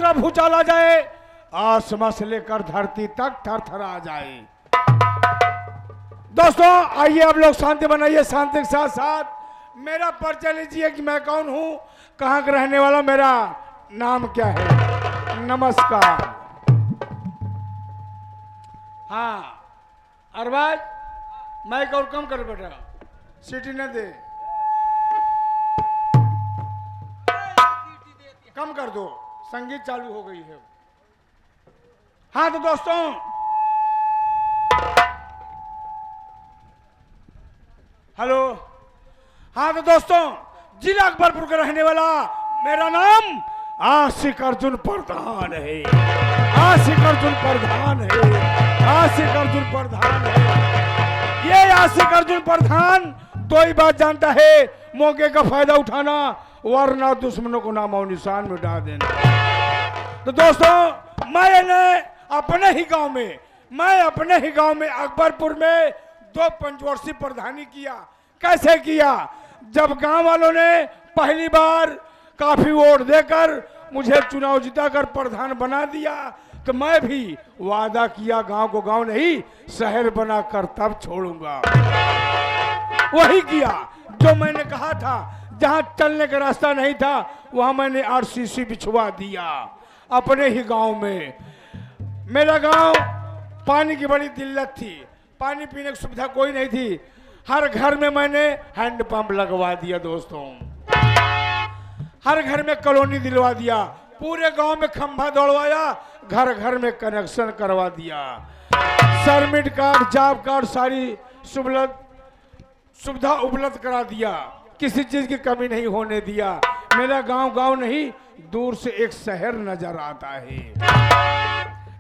दूसरा भूचाल आ जाए, आसमां से लेकर धरती तक थरथरा जाए। दोस्तों आइए आप लोग शांति बनाइए, शांति के साथ साथ मेरा परिचय लीजिए कि मैं कौन हूं, कहां का रहने वाला, मेरा नाम क्या है। नमस्कार। हाँ अरबाज, माइक और कम कर बेटा, सीटी न दे, कम कर दो, संगीत चालू हो गई है। हाँ तो दोस्तों हेलो, हाँ तो दोस्तों जिला अकबरपुर का रहने वाला, मेरा नाम आशिक अर्जुन प्रधान है। आशिक अर्जुन प्रधान है, आशिक अर्जुन प्रधान है। ये आशिक अर्जुन प्रधान दो ही बात जानता है, मौके का फायदा उठाना वरना दुश्मनों को नामो निशान मिटा देना। तो दोस्तों मैंने अपने ही गांव में अकबरपुर में 2 पंचवर्षीय प्रधानी किया। कैसे किया? जब गांव वालों ने पहली बार काफी वोट देकर मुझे चुनाव जिताकर प्रधान बना दिया, तो मैं भी वादा किया गांव को गांव नहीं शहर बनाकर तब छोड़ूंगा। वही किया जो मैंने कहा था। जहां चलने का रास्ता नहीं था वहां मैंने आरसीसी बिछवा दिया अपने ही गांव में। मेरा गांव पानी की बड़ी दिल्लत थी, पानी पीने की सुविधा कोई नहीं थी। हर घर में मैंने हैंडपंप लगवा दिया दोस्तों, हर घर में कॉलोनी दिलवा दिया, पूरे गांव में खंभा दौड़वाया, घर घर में कनेक्शन करवा दिया, सरमिट कार्ड, जॉब कार्ड, सारी सुविधा उपलब्ध करा दिया, किसी चीज की कमी नहीं होने दिया। मेरा गांव नहीं दूर से एक शहर नजर आता है।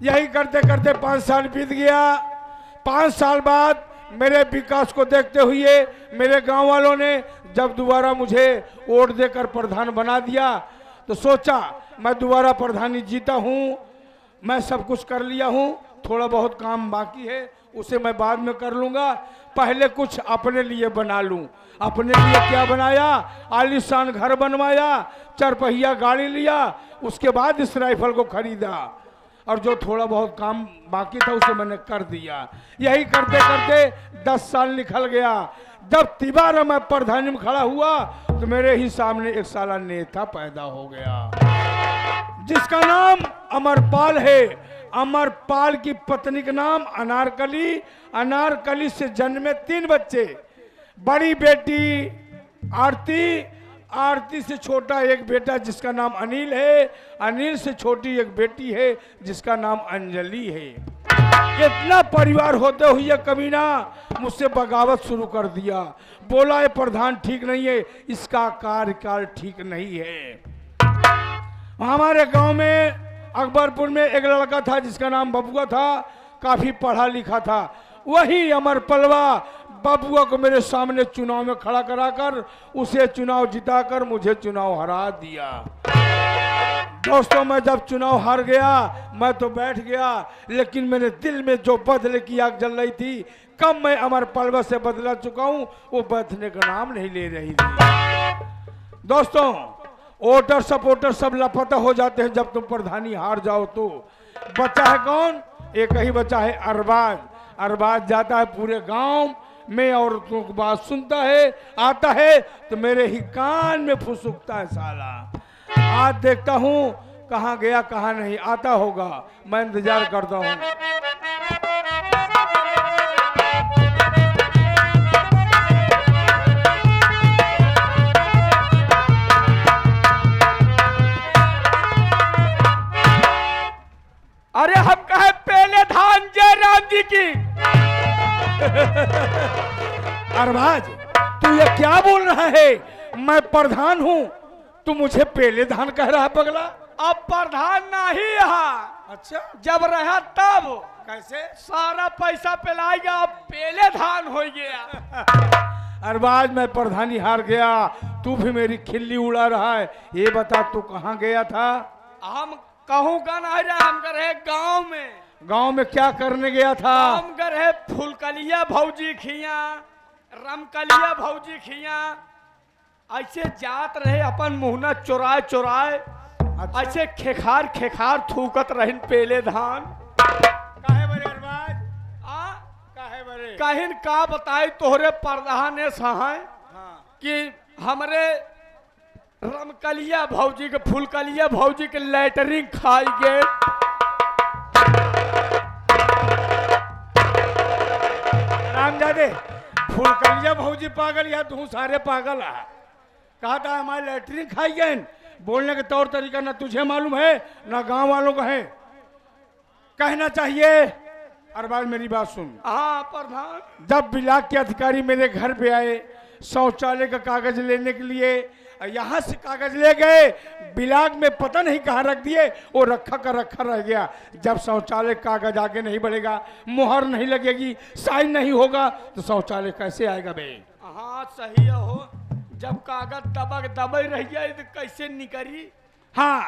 यही करते करते 5 साल बीत गया। 5 साल बाद मेरे विकास को देखते हुए मेरे गांव वालों ने जब दोबारा मुझे वोट देकर प्रधान बना दिया, तो सोचा मैं दोबारा प्रधानी जीता हूं, मैं सब कुछ कर लिया हूं, थोड़ा बहुत काम बाकी है उसे मैं बाद में कर लूंगा, पहले कुछ अपने लिए बना लूं। अपने लिए क्या बनाया? आलीशान घर बनवाया, 4 पहिया गाड़ी लिया, उसके बाद इस राइफल को खरीदा और जो थोड़ा बहुत काम बाकी था उसे मैंने कर दिया। यही करते करते 10 साल निकल गया। जब तिबारा मैं प्रधानी में खड़ा हुआ तो मेरे ही सामने एक साला नेता पैदा हो गया जिसका नाम अमरपाल है। अमरपाल की पत्नी का नाम अनारकली। अनारकली से जन्मे 3 बच्चे, बड़ी बेटी आरती, आरती से छोटा एक बेटा जिसका नाम अनिल है, अनिल से छोटी एक बेटी है जिसका नाम अंजलि है। इतना परिवार होते हुए कमीना मुझसे बगावत शुरू कर दिया। बोला ये प्रधान ठीक नहीं है, इसका कार्यकाल ठीक नहीं है। हमारे गांव में अकबरपुर में एक लड़का था जिसका नाम बबुआ था, काफी पढ़ा लिखा था। वही अमरपलवा बबुआ को मेरे सामने चुनाव में खड़ा कराकर उसे चुनाव जिताकर मुझे चुनाव हरा दिया। दोस्तों मैं जब चुनाव हार गया मैं तो बैठ गया, लेकिन मेरे दिल में जो बदले की आग जल रही थी, कब मैं अमरपलवा से बदला चुका हूं, वो बदलने का नाम नहीं ले रही थी। दोस्तों वोटर सपोर्टर सब लापता हो जाते हैं जब तुम प्रधानी हार जाओ तो। बचा है कौन? एक ही बचा है अरबाज। अरबाज जाता है पूरे गांव में औरतों की बात सुनता है, आता है तो मेरे ही कान में फुसुकता है साला। आज देखता हूं कहां गया कहां नहीं, आता होगा, मैं इंतजार करता हूं। अरे हम कहे पहले धान जय राम जी की। अरबाज तू ये क्या बोल रहा है? मैं प्रधान हूं, तू मुझे पहले धान कह रहा है पगला? अब प्रधान नहीं यहाँ। अच्छा जब रहा तब कैसे? सारा पैसा पिलाएगा, अब पहले धान हो गया। अरबाज मैं प्रधानी हार गया, तू भी मेरी खिल्ली उड़ा रहा है। ये बता तू कहाँ गया था? हम कहूँ का नहीं रहे, हम रहे गांव में। गांव में क्या करने गया था? हम रहे फूलकलिया भौजी खिया, रमकलिया भौजी खिया, ऐसे जात रहे अपन मुहना चुराए चुराए अच्छा। ऐसे खेखार खेखार थूकत रहिन पेले धान। काहे बरे अरबाज? आ काहे बरे? कहिन का बताई तोहरे प्रधान सहाय हाँ। कि हमरे रमकलिया भौजी के फुलकलिया भौजी के लैटरिंग खाई गए। रामजादे, फुलकलिया भौजी पागल या तू सारे पागल है? कहा था हमारे लैटरिन खाई गए। बोलने के तौर तरीका ना तुझे मालूम है ना गांव वालों को है। कहना चाहिए। अरबाज मेरी बात सुन। हाँ प्रधान। जब बिलाक के अधिकारी मेरे घर पे आए शौचालय का कागज लेने के लिए, यहाँ से कागज ले गए, बिलाक में पता नहीं कहाँ रख दिए, वो रखा का रखा रह गया। जब शौचालय कागज आगे नहीं बढ़ेगा, मुहर नहीं लगेगी, साइन नहीं होगा, तो शौचालय कैसे आएगा बे? हाँ सही है हो। जब कागज दबक दबे रह जाए तो कैसे निकली? हाँ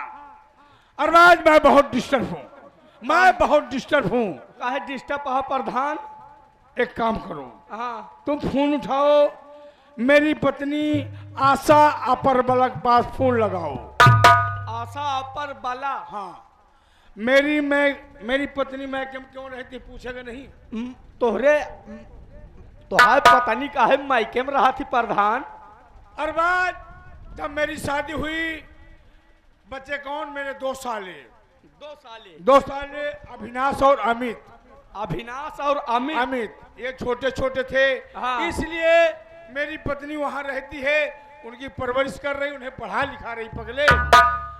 अरबाज, मैं बहुत डिस्टर्ब हूँ, मैं बहुत डिस्टर्ब हूँ। काहे डिस्टर्ब है प्रधान? एक काम करो, हाँ तुम फोन उठाओ, मेरी पत्नी आशा अपर पास फोन लगाओ। आशा अपर बला? हाँ, मेरी पत्नी मैं क्यों रहती पूछेगा नहीं? तोहरे तोहार पता नहीं काहे मायके में रहा थी प्रधान। अरबाज, जब मेरी शादी हुई, बच्चे कौन? मेरे 2 साले। 2 साले अविनाश और अमित। अविनाश और अमित ये छोटे छोटे थे। हाँ। इसलिए मेरी पत्नी वहां रहती है, उनकी परवरिश कर रही, उन्हें पढ़ा लिखा रही। पगले,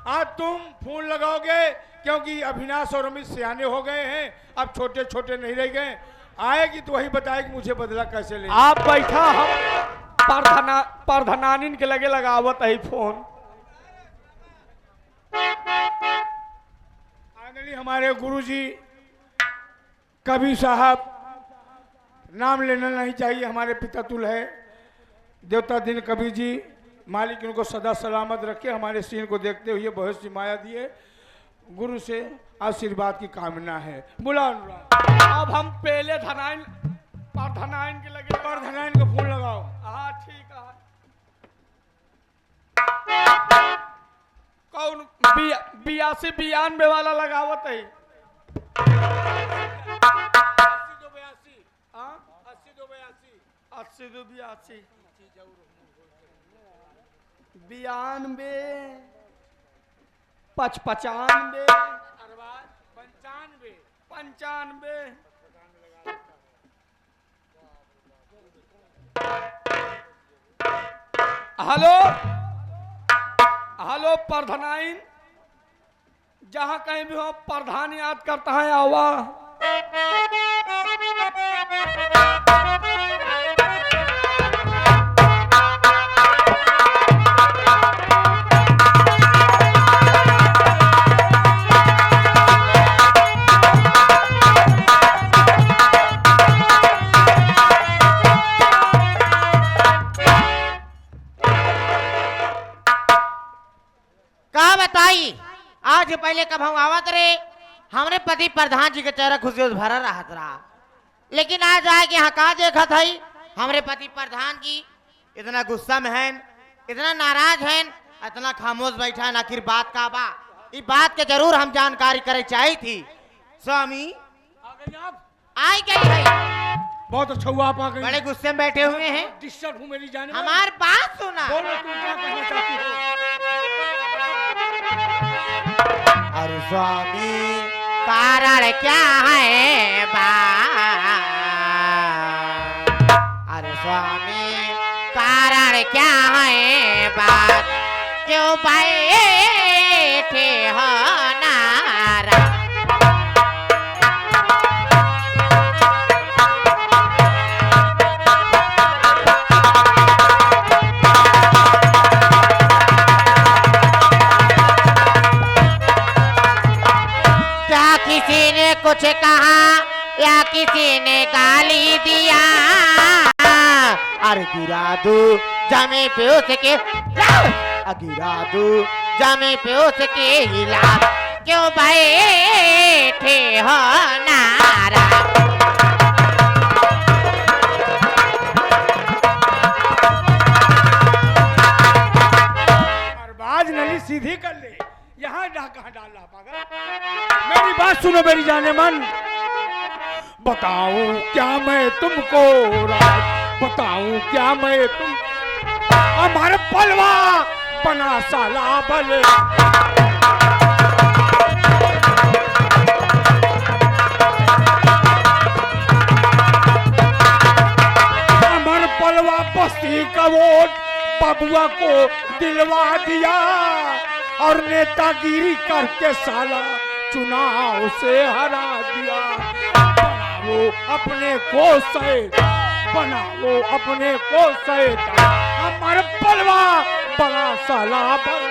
आज तुम फोन लगाओगे क्योंकि अविनाश और अमित सियाने हो गए हैं, अब छोटे छोटे नहीं रह गए। आएगी तो वही बताएगी मुझे बदला कैसे ले। आप बैठा, हम प्रधानानिन के लगे लगावत है फोन। फाइनली हमारे गुरुजी कबीर साहब, नाम लेना नहीं चाहिए, हमारे पिता तुल है, देवता दिन कबीर जी, मालिक उनको सदा सलामत रखे, हमारे सीन को देखते हुए बहुत सी माया दिए। गुरु से आशीर्वाद की कामना है। बुला अनुराग। अब हम पहले प्रधानाइन के लगे प्रधानाइन को फोन लगाओ। हाँ ठीक है। कौन? 82-92 वाला लगावत है। 80-82 92 95 95। हेलो हेलो प्रधानाइन, जहां कहीं भी हो प्रधान याद करता है आवा। आज पहले कब हम आवत रहे, हमरे पति प्रधान जी के चेहरा खुशी भरा रहत रहा, लेकिन आज आए के यहाँ का देखा था हमरे पति प्रधान जी इतना गुस्सा में हैं, इतना नाराज हैं, इतना खामोश बैठा है। आखिर बात का बा? इस बात के जरूर हम जानकारी करे चाहिए थी। स्वामी आ गई आप? आई गई है। बहुत अच्छा हुआ आप आ गई। बड़े गुस्से में बैठे हुए हैं। डिस्टर्ब हूँ मेरी जान। हमारी बात सुना। बोलो तुम क्या कहना चाहती हो? और स्वामी कारण क्या है अरे स्वामी कारण क्या है बात, क्यों बैठे हो नाराज? किसी ने कुछ कहा या किसी ने गाली दिया, अरे गिरा दू जमी पे उसके, गिरा दू जमी पे उसके हिला, क्यों बैठे हो नाराज? अरबाज नली सीधी कर ले, यहाँ सुनो मेरी जाने मन, बताऊं क्या मैं तुमको राज, बताऊं क्या मैं तुम, हमारे पलवा बना साला बल, अमर पलवा बस्ती का वोट बबुआ को दिलवा दिया और नेतागिरी करके साला चुनाव से हरा दिया। बनाओ अपने को शैतान, बनाओ अपने को शैतान, हमारे पलवा बड़ा साला बल।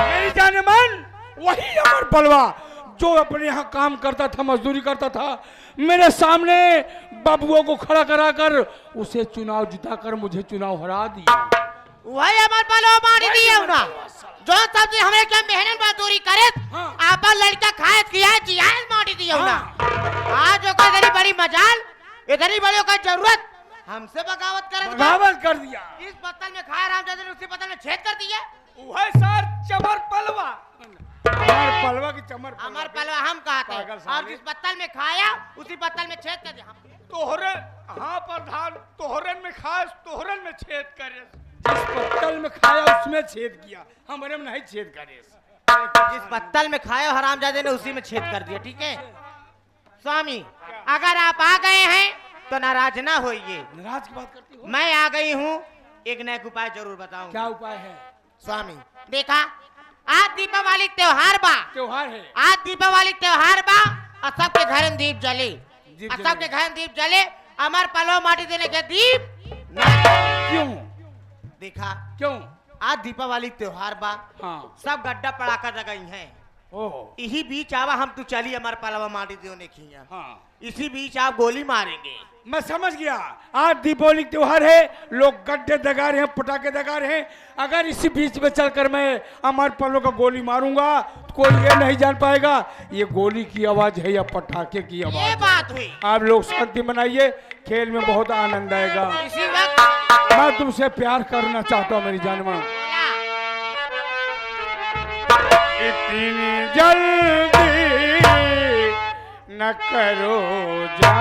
मेरी जाने मन, वही अमर पलवा जो अपने यहाँ काम करता था, मजदूरी करता था, मेरे सामने बबुओं को खड़ा कराकर उसे चुनाव जिताकर मुझे चुनाव हरा दिया। वही अमर पलवा मारी दिया ना, जो सब हमें क्या मेहनत मजदूरी करे, आप लड़का खाए किया जियाज मारी दिया ना। आज जो इतनी बड़ी मजाल, इतनी बड़ी का जरूरत, हमसे बगावत कर दिया। इस पत्तल में खाया रामचंद्र ने उसी पत्तल में छेद कर दिया। वह सर चमर पलवा, अमर पलवा की चमर अमर पलवा हम कहते हैं, और जिस पत्तल में खाया उसी पत्तल में छेद कर दिया। तोहरे, हाँ प्रधान, तोहरन में खाए तोहरन में छेद करे, जिस पत्तल में खाया उसमें छेद किया, हमारे में नहीं छेद करे। जिस पत्तल में खाया हरामजादे ने उसी में छेद कर दिया। ठीक है स्वामी, अगर आप आ गए हैं तो नाराज ना होइए। नाराज की बात करती हो? मैं आ गई हूँ, एक नया उपाय जरूर बताऊं। क्या उपाय है? स्वामी देखा, आज दीपावली त्योहार बा, त्योहार है, आज दीपावली त्योहार बा, और सबके घर में दीप जले, और सबके घर में दीप जले, अमर पलवा माटी देने के दीप क्यों? देखा क्यों? आज दीपावली त्योहार बा, हाँ, सब गड्ढा पड़ाका जगह है। ओह, इसी बीच आवा हम तू चली अमर पलवा माटी देने खिया, हाँ, इसी बीच आप गोली मारेंगे। मैं समझ गया। आज दीपावली त्योहार है, लोग गड्ढे दगा रहे हैं, पटाखे दगा रहे हैं। अगर इसी बीच में चलकर मैं अमर पलवा का गोली मारूंगा तो कोई ये नहीं जान पाएगा ये गोली की आवाज है या पटाखे की आवाज। ये बात हुई। आप लोग शांति मनाइए, खेल में बहुत आनंद आएगा। इसी वक्त मैं तुमसे प्यार करना चाहता हूँ मेरी जानवा। इतनी जल्दी न करो जा,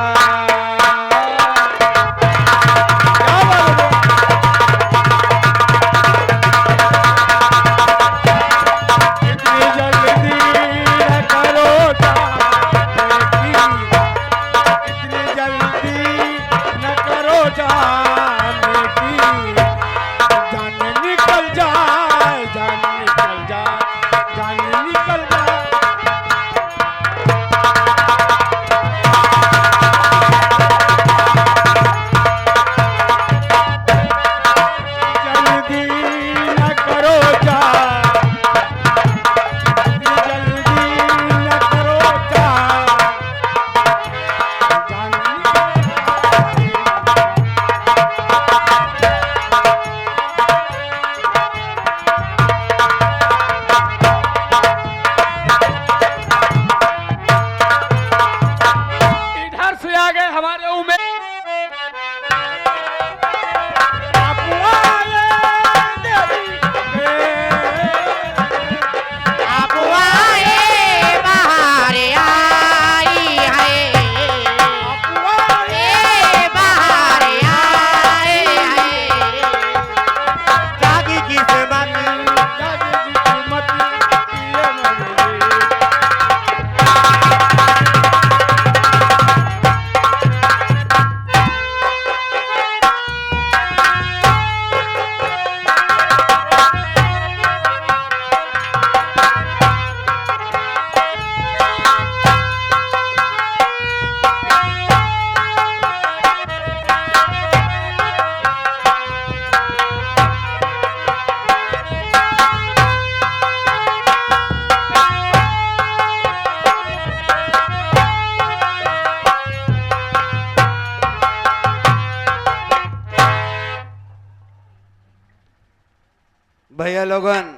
भैया लोगन,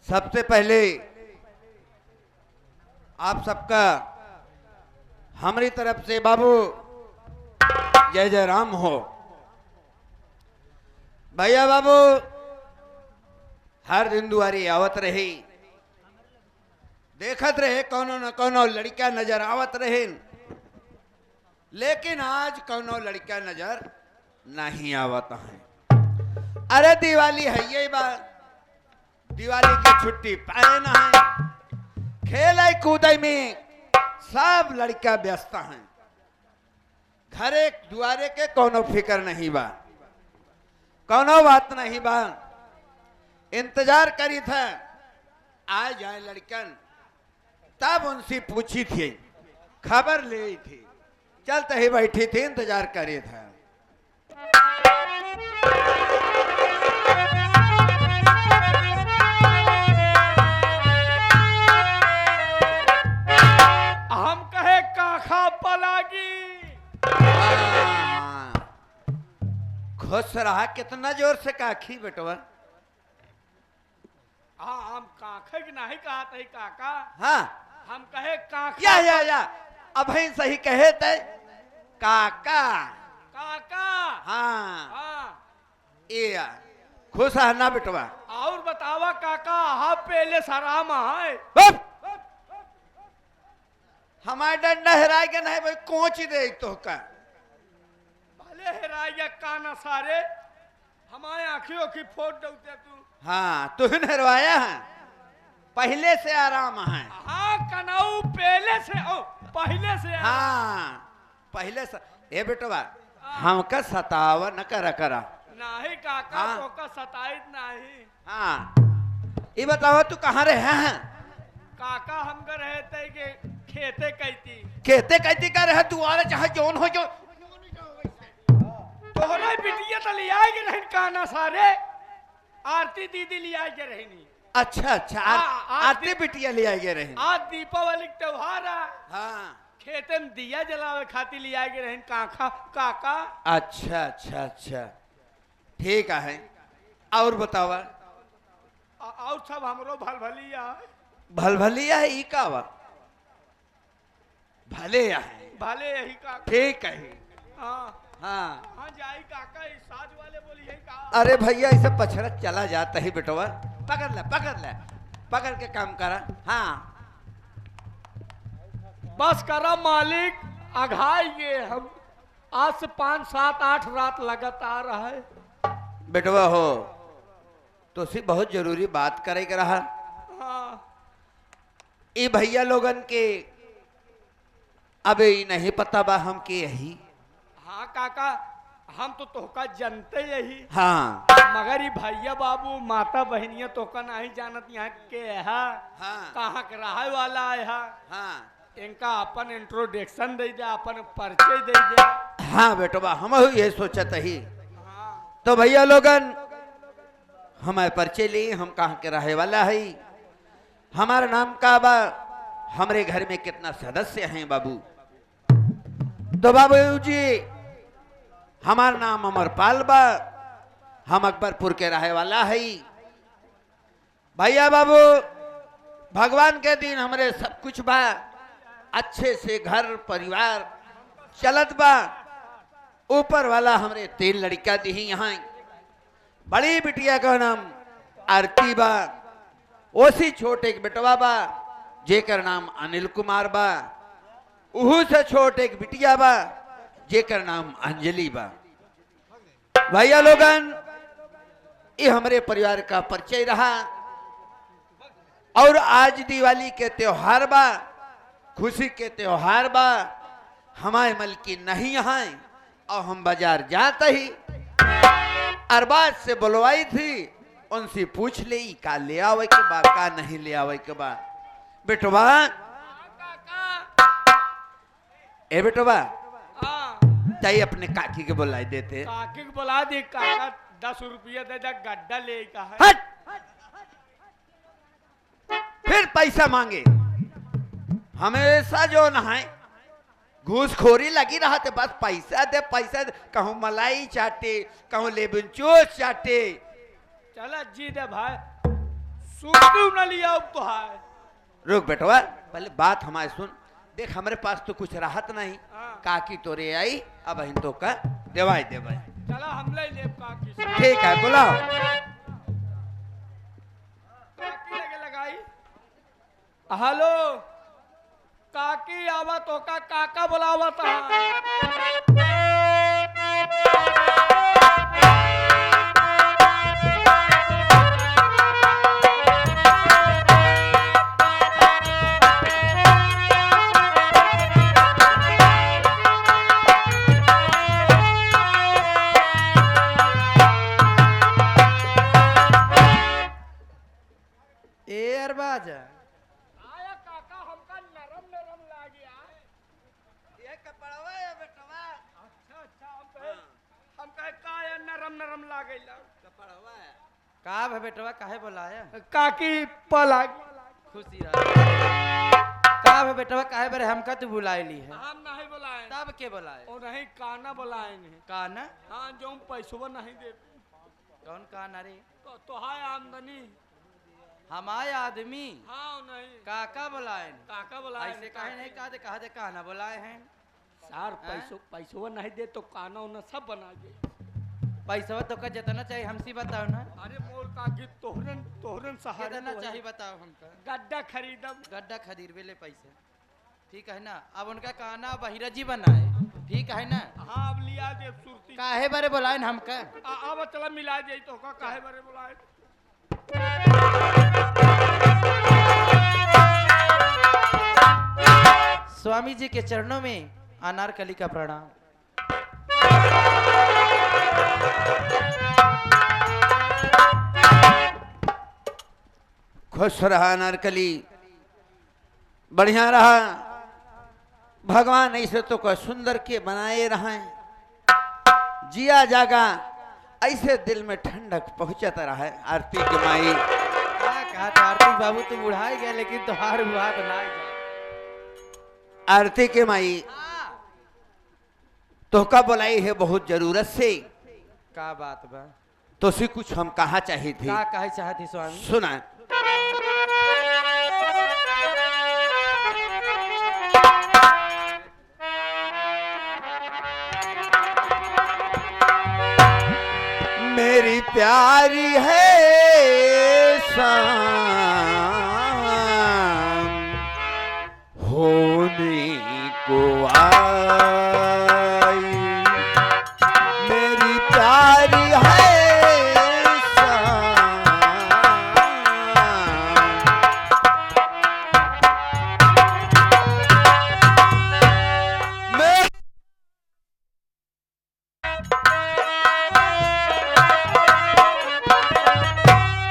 सबसे पहले आप सबका हमारी तरफ से बाबू जय जय राम हो। भैया बाबू हर दिन दुआरी आवत रही, देखत रहे कोनो न कोनो लड़का नजर आवत रहे, लेकिन आज कोनो लड़का नजर नहीं आवत है। अरे दिवाली है ये बात, दिवाली की छुट्टी पाए ना है, खेल कूद में सब लड़का व्यस्त हैं, घरे दुआरे के कोनो फिक्र नहीं बा, कोनो बात नहीं बा। इंतजार करी था आ जाए लड़कन, तब उनसे पूछी थी, खबर ले थी, चलते ही बैठी थी, इंतजार करी था। हम कहे काखा पलागी। खुश रहा, कितना जोर से काखी बेटवा। हाँ हम काखे की नहीं कहा थे काका, हाँ हम कहे काका। या अब ही सही कहे थे काका। काका हाँ हाँ ये खुश है ना बेटवा। और बतावा काका, हाँ पहले सराम है। हमारे डंडा हेरा के नहीं भाई, कोच दे तो का भले हेरा गया काना सारे, हमारे आंखियों की फोट दौते तू। हाँ तू नहरवाया है, पहले से आराम है। हाँ कनाऊ पहले से ओ पहले से। हाँ पहले से ए बेटवा हमका सतावा न करा करा। नहीं काका हाँ। तो का सताइत नहीं। हाँ ये बताओ तू कहाँ रहे हैं? काका हम कर रहे थे कि खेते कहती कहते कर रहे दुआरे चाहे जोन हो जो तोहरा बिटिया तो ले आए रहे काना सारे, आरती दीदी ले आए रहनी। अच्छा अच्छा आरती बिटिया ले आए रहे। आज दीपावली का त्योहार है, हाँ खेते में दिया जलावे खातिर ले आए रहन काका काका। अच्छा अच्छा अच्छा ठीक है, और बतावा। और सब हमरो भलभलिया भलभलिया है ई का बा? भले है, भले यही काका। ठीक है। हाँ हाँ हाँ जाई काका, इस साज वाले बोली है का। अरे भैया इसे पछड़ा चला जाता ही बेटवा, पकड़ ले पकड़ के काम करा। हाँ बस करा मालिक, अघाइए हम आज से 5 7 8 रात लगातार है। बेटवा हो तो सी बहुत जरूरी बात करेगा रहा। हाँ ये भैया लोगन के अबे नहीं पता बा हम के यही। हाँ काका हम तो तोहका जनते यही, हाँ मगर ये भैया बाबू माता बहनिया तोहका नहीं जानत यहाँ के है, हाँ कहाँ के रहे वाला है। हाँ इनका अपन इंट्रोडक्शन दे दे, अपन परिचय दे दे। हाँ बेटवा हम ये सोचत ही। हाँ तो भैया लोगन हमारे परिचय लिए, हम कहाँ के रहे वाला है, हमारा नाम का बा, हमारे घर में कितना सदस्य हैं बाबू। तो बाबू जी हमारा नाम अमरपाल बा, हम अकबरपुर के रहे वाला है। भैया बाबू भगवान के दिन हमारे सब कुछ बा, अच्छे से घर परिवार चलत बा। ऊपर वाला हमरे 3 लड़का दी यहाँ, बड़ी बिटिया का नाम आरती बा, ओसी छोटे एक बेटवा बा जेकर नाम अनिल कुमार बा, उहू से छोटे एक बिटिया बा जेकर नाम अंजलि बा। भैया लोगन ये हमारे परिवार का परिचय रहा। और आज दिवाली के त्योहार बा, खुशी के त्योहार बा, हमारे मलकी नहीं यहाँ और हम बाजार जाते ही अरबाज से बुलवाई थी, उनसे पूछ ले का ले आवे के बा का नहीं ले आवे के बा। बेटवा ए बेटवा हाँ चाहिए अपने काकी के बुलाई देते। काकी को बुला दे काका, 10 रुपया दे दे, गड्ढा ले का है। हट फिर पैसा मांगे, हमेशा जो न है घूसखोरी लगी रहा थे, बस पैसा दे पैसा दे, कहूँ मलाई चाटे कहूँ लेबन चोस चाटे। चला जी दे भाई, सूटू न लिया अब तो है। रुक बेटवा पहले बात हमारे सुन, देख हमारे पास तो कुछ राहत नहीं, हाँ। काकी तोरे आई अब हिंदो का देवाई देवाई चला हम ले लेब काकी से। ठीक है बुलाओ। काकी लगे लगाई। हेलो काकी आवा तो का काका बुलावा था। ए अरबाज आया काका हमका नरम नरम लागिया। ये कपड़वा है बेटवा। अच्छा हम कहे का ये नरम नरम लागेला। कपड़वा है। का भे बेटवा काहे बोलाया? काकी पला खुशी रह। का भे बेटवा काहे बरे हमका तू बुलाइली है? हम नहीं बुलाए तब के बुलाए? और नहीं काना बुलाएंगे। का ना? हाँ जो पैसवा नहीं दे कौन का ना रे? तो हाय आमदनी। हमारे आदमी हाँ नहीं काका बुलाए? काका बुलाए ऐसे काहे नहीं कहा दे कहना बुलाए हैं? सार पैसवा नहीं दे तो काना उना सब बना दे। पैसा तो का जितना चाहिए हमसे बताओ ना। अरे मोर काकी तोहरन सहारे कितना तो है। चाहिए बताओ हमका। गड्ढा खरीदम। गड्ढा खरीद ले पैसे। ठीक है ना? अब उनका कहना बहिरा जी बनाए। ठीक है ना? हाँ अब लिया दे सुरती। काहे बारे बुलाए हमका? अब चला मिला दे तो का काहे बारे बुलाए। स्वामी जी के चरणों में अनारकली का प्रणाम। खुश रहा अनारकली, बढ़िया रहा। भगवान ऐसे तो कोई सुंदर के बनाए रहे, जिया जागा ऐसे दिल में ठंडक पहुंचता रहा। आरती की माई कहा था आरती बाबू तू बुढ़ाई गया लेकिन तुहार हुआ तो ना जा। आरती के माई तो का बुलाई है बहुत जरूरत से। का बात बा? तो से कुछ हम कहा चाहे थे। का कहे चाहती स्वामी? सुना। मेरी प्यारी है शाम होने को आई, मेरी प्यारी है शाम।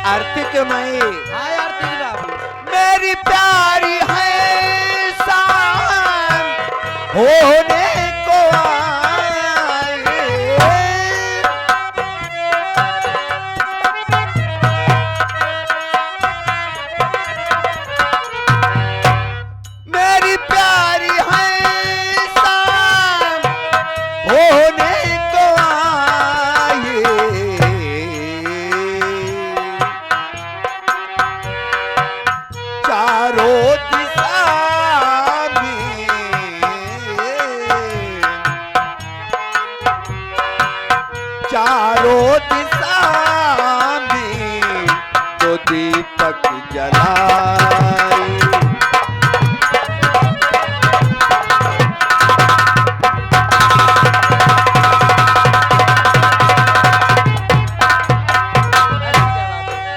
आरती के माई हाँ आरती बाबू मेरी प्यारी है शाम होने को आई, मेरी प्यारी है शाम होने को आई। चारों दिशा में, चारों दिशा में तो दीपक जलाई।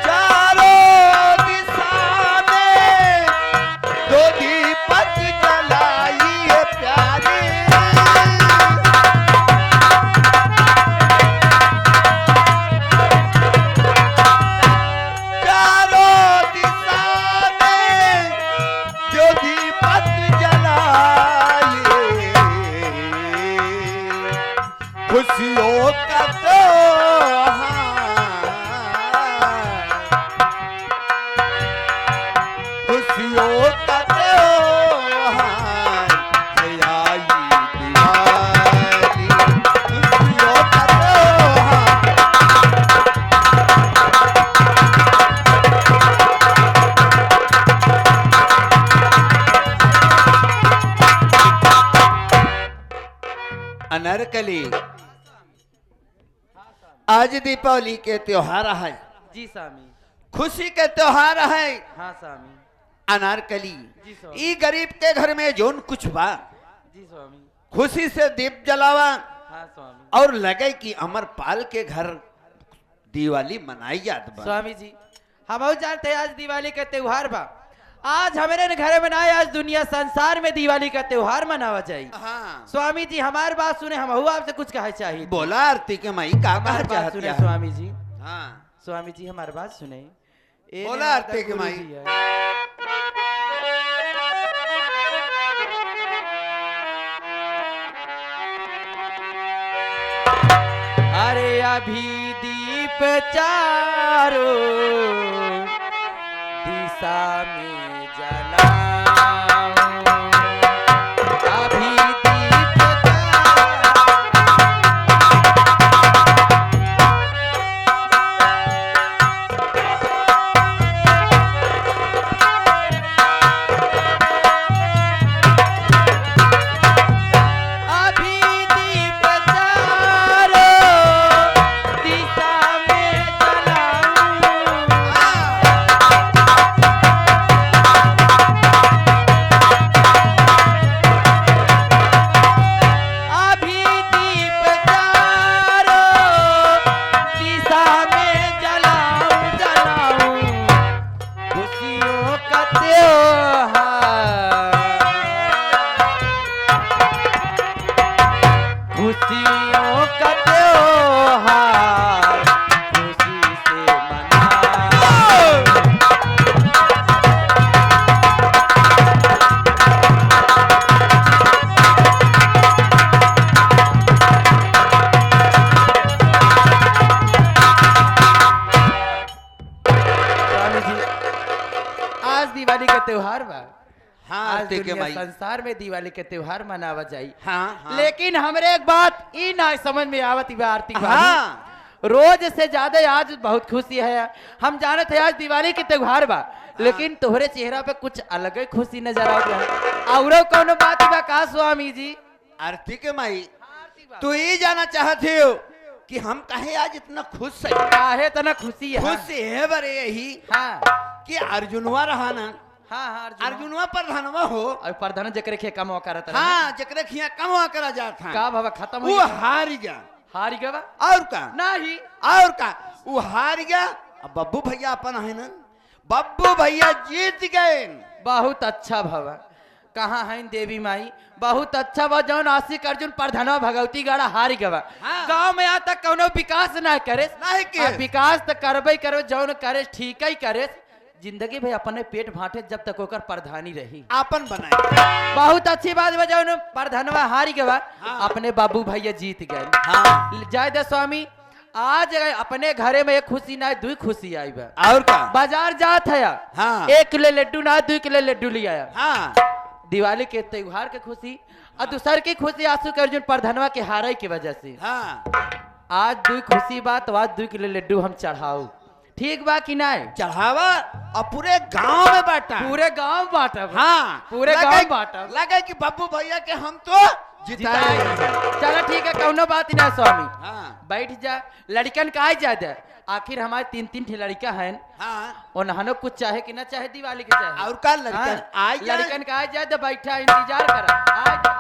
चारों दिशा में दो दीपक जलाई है प्यारी। चारों दिशा में दो दीपक जलाई, खुशियों का त्योहार, खुशियों का त्योहार है आई दिवाली, खुशियों का त्योहार। अनारकली आज दीपावली के त्योहार है, जी स्वामी। खुशी के त्योहार है। हाँ स्वामी। अनारकली जी स्वामी। ई गरीब के घर में जोन कुछ बा, जी स्वामी। खुशी से दीप जलावा हाँ स्वामी। और लगे कि अमरपाल के घर दिवाली मनाई जात बा। स्वामी जी हम बहुत जानते हैं आज दिवाली का त्योहार बा, आज हमारे घर बनाए, आज दुनिया संसार में दिवाली का त्योहार मनावा जाए। हाँ स्वामी जी हमारी बात सुने, हम आपसे कुछ कहे चाहिए। बोला आरती के माई का हमारी कहा बात सुने चाहती है? स्वामी जी। हाँ स्वामी जी हमारी बात सुने। ए बोला ने आरती के गुरु माई। जी है। अरे अभी दीप चारों दिशा में जलाओ, अभी दीप अभी दीप चारों दिशा में जलाऊं, अभी दीप चारों दिशा में जलाऊं जलाऊं, खुशियों का त्योहार, खुशियों का त्योहार खुशी से मनाओ। स्वामी जी आज दिवाली का त्योहार बा, हाँ आज आरती के दुनिया माई। संसार में दिवाली के त्योहार मनावा जाई। हाँ हाँ लेकिन हमरे एक बात ई ना समझ में आवत बा आरती भाभी, हाँ रोज से ज्यादा आज बहुत खुशी है। हम जानते हैं आज दिवाली के त्योहार बा, लेकिन तोहरे चेहरा पे कुछ अलग ही खुशी नजर आवत है। औरो कोनो बात बा का स्वामी जी? आरती के माई तू ही जाना चाहती हो कि हम कहे आज इतना खुश है। काहे तना खुशी है? खुश है बरे यही हाँ कि अर्जुनवा रहा ना, हाँ हाँ अर्जुनवा प्रधानवा हो। और प्रधान जकरे खे कम करत रहे। हाँ जकरे खिया कमवा करा जात था का बाबा खत्म वो हो हार गया। हारी गवा और का नहीं। और का वो हार गया। अब बब्बू भैया अपन है ना, बब्बू भैया जीत गए। बहुत अच्छा भवा, कहाँ है देवी माई? बहुत अच्छा बा जौन आशिक अर्जुन प्रधानवा भगवती गाड़ा हारी गवा। हाँ। गांव में यहाँ तक कौनो विकास ना करे, नहीं किए। अब विकास तो करबे करबे, जौन करे ठीक ही करे। जिंदगी भाई अपने पेट भाटे जब तक ओकर प्रधानी रही। आपन बनाए। बहुत अच्छी बात बा जौन प्रधानवा हारी गवा। हाँ। अपने बाबू भैया जीत गए। हाँ जय दे स्वामी आज अपने घरे में एक खुशी ना दू खुशी आई बा। और का बाजार जात है, हाँ 1 किलो लड्डू ना 2 किलो लड्डू लिया आया। हाँ दिवाली के त्योहार के खुशी और दूसर की खुशी आंसू के अर्जुन प्रधानवा के हारे की वजह से। हाँ आज 2 खुशी बात, आज 2 किलो लड्डू हम चढ़ाऊ, ठीक बा कि नहीं? चढ़ावा और पूरे गांव में बांटा। पूरे गांव बांटब। हाँ पूरे गांव बांटब। लगे कि बब्बू भैया के हम तो जिताए। चलो ठीक है, कौनो बात ना स्वामी। हाँ बैठ जा, लड़कन का ज्यादा, आखिर हमारे 3 लड़का हैं। हाँ उन्होंने कुछ चाहे कि ना चाहे दिवाली के चाहे। और का लड़कन हाँ, आज लड़कन का ज्यादा बैठा इंतजार कर आज